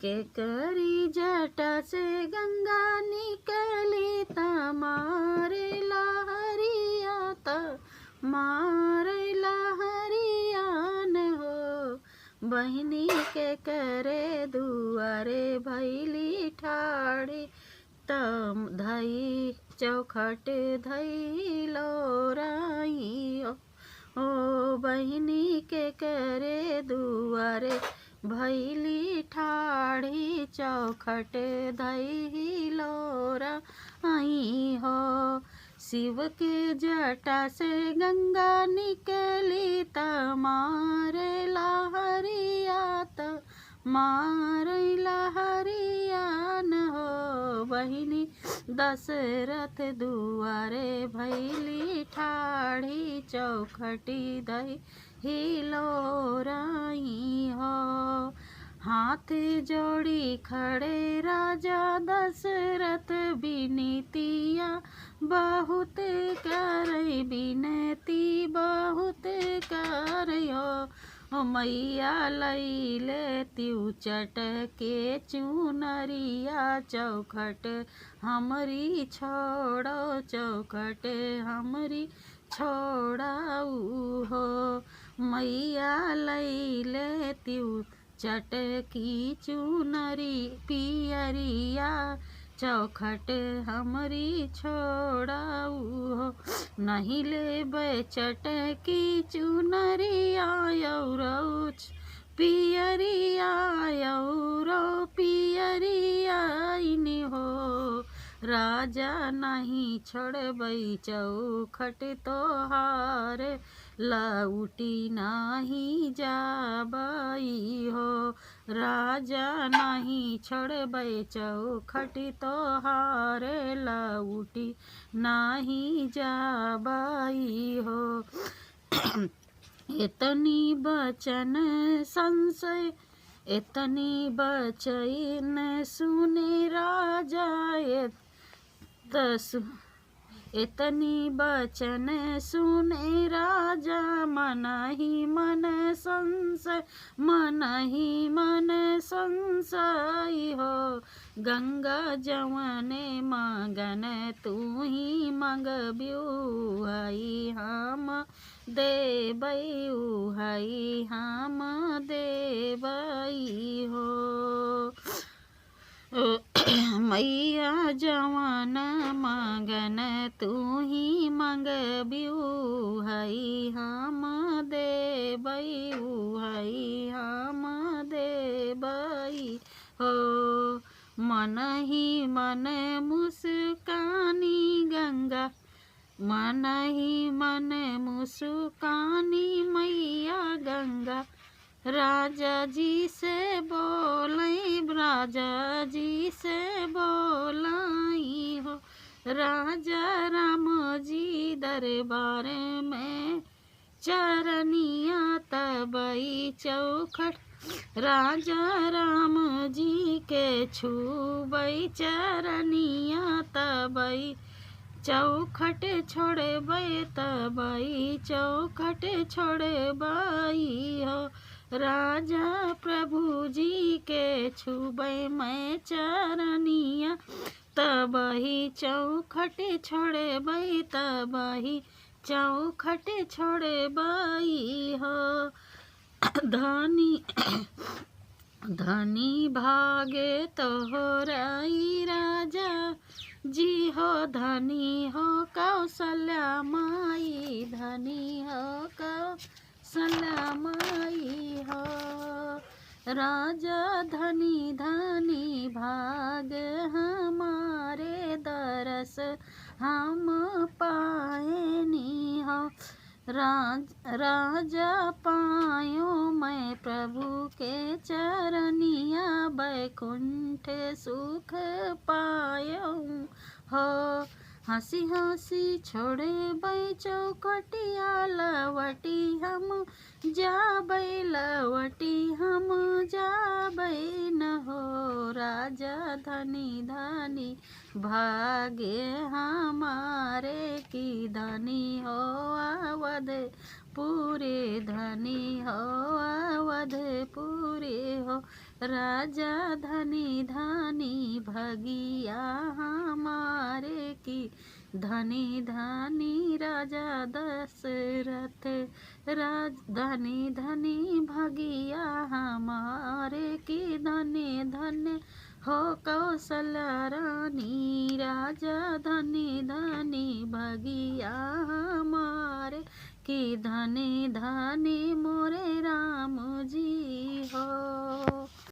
के करी जटा से गंगा निकली तमारे लहरिया मारे लहरियान हो। बहनी के करे दुआरे भैली ठाड़ी तम धई चौखट धई लोराई ओ बहनी के करे दुआरे भैली ठाड़ी चौखट धई लोरा आई हो। शिव के जटा से गंगा निकली तमारे लहरिया मारे लहरियान हो। बहिनी दशरथ दुआरे भैली ठाड़ी चौखटी दही हिलोराई हो। हाथ जोड़ी खड़े राजा दशरथ बिनतिया बहुत करई बिनती बहुत करयो। मैया लैले त्यू चटके चुनरिया चौखट हमरी छोड़ो चौखट हमरी छोड़ाऊ हो। मैया लैले त्यू चटकी चुनरी पियरिया चौखट हमरी छोड़ाऊ हो। नहीं ले चटकी चुनरिया यौरौच पियरिया यौरो पियरिया हो। राजा नहीं छोड़बई चौखट तोहार लौटी नहीं जाबई हो। राजा नहीं छोड़बई चौखट तोहार लौटी नहीं जाबई हो। इतनी बचन संशय इतनी बचन सुने राजा इतनी बचन सुने राजा मन ही मन संशय मन ही मन संशय हो। गंगा जवने मगन तू ही मंगब्यू हई हम देबई हई हम देबई हो। मैया जवान मगन तू ही मंगब्यू हई हम देबई हई हम देबई हो। मन ही मन मुस्कानी गंगा मन ही मन मुस्कानी मैया गंगा राजा जी से बोलाई राजा जी से बोलाई हो। राजा राम जी दरबार में चरनिया तबई चौखट राजा राम जी के छूबई चरनिया तबई चौखट छोड़बई तबई चौखट छोड़बई हो। राजा प्रभु जी के छूबई मैं चरनिया तबही चौखट छोड़बई तबही चौखट छोड़बई हो। धनी धनी भागे तोहराई राजा जी हो। धनी हो कौशल्या माई धनी हो कौशल्या माई हो। राजा धनी धनी भाग हमारे दरस हम पाएनी हो। राजा पायो मैं प्रभु के चरनिया बैकुंठ सुख पायो हो। हंसी हंसी छोड़े बै चौखटिया लवटी हम जाबै लवटी हम जाबै न हो। राजा धनी धनी भागे हमारे की धनी हो अवध पूरे धनी हो अवधपुरी हो। राजा धनी धनी भगिया हमारे की, धनी धनी राजा दशरथ। धनी धनी भगिया हमारे की, धनी धन्य हो कौशल्या रानी। राजा धनी धनी भगिया हमारे की, धनी धनी मोरे राम जी हो।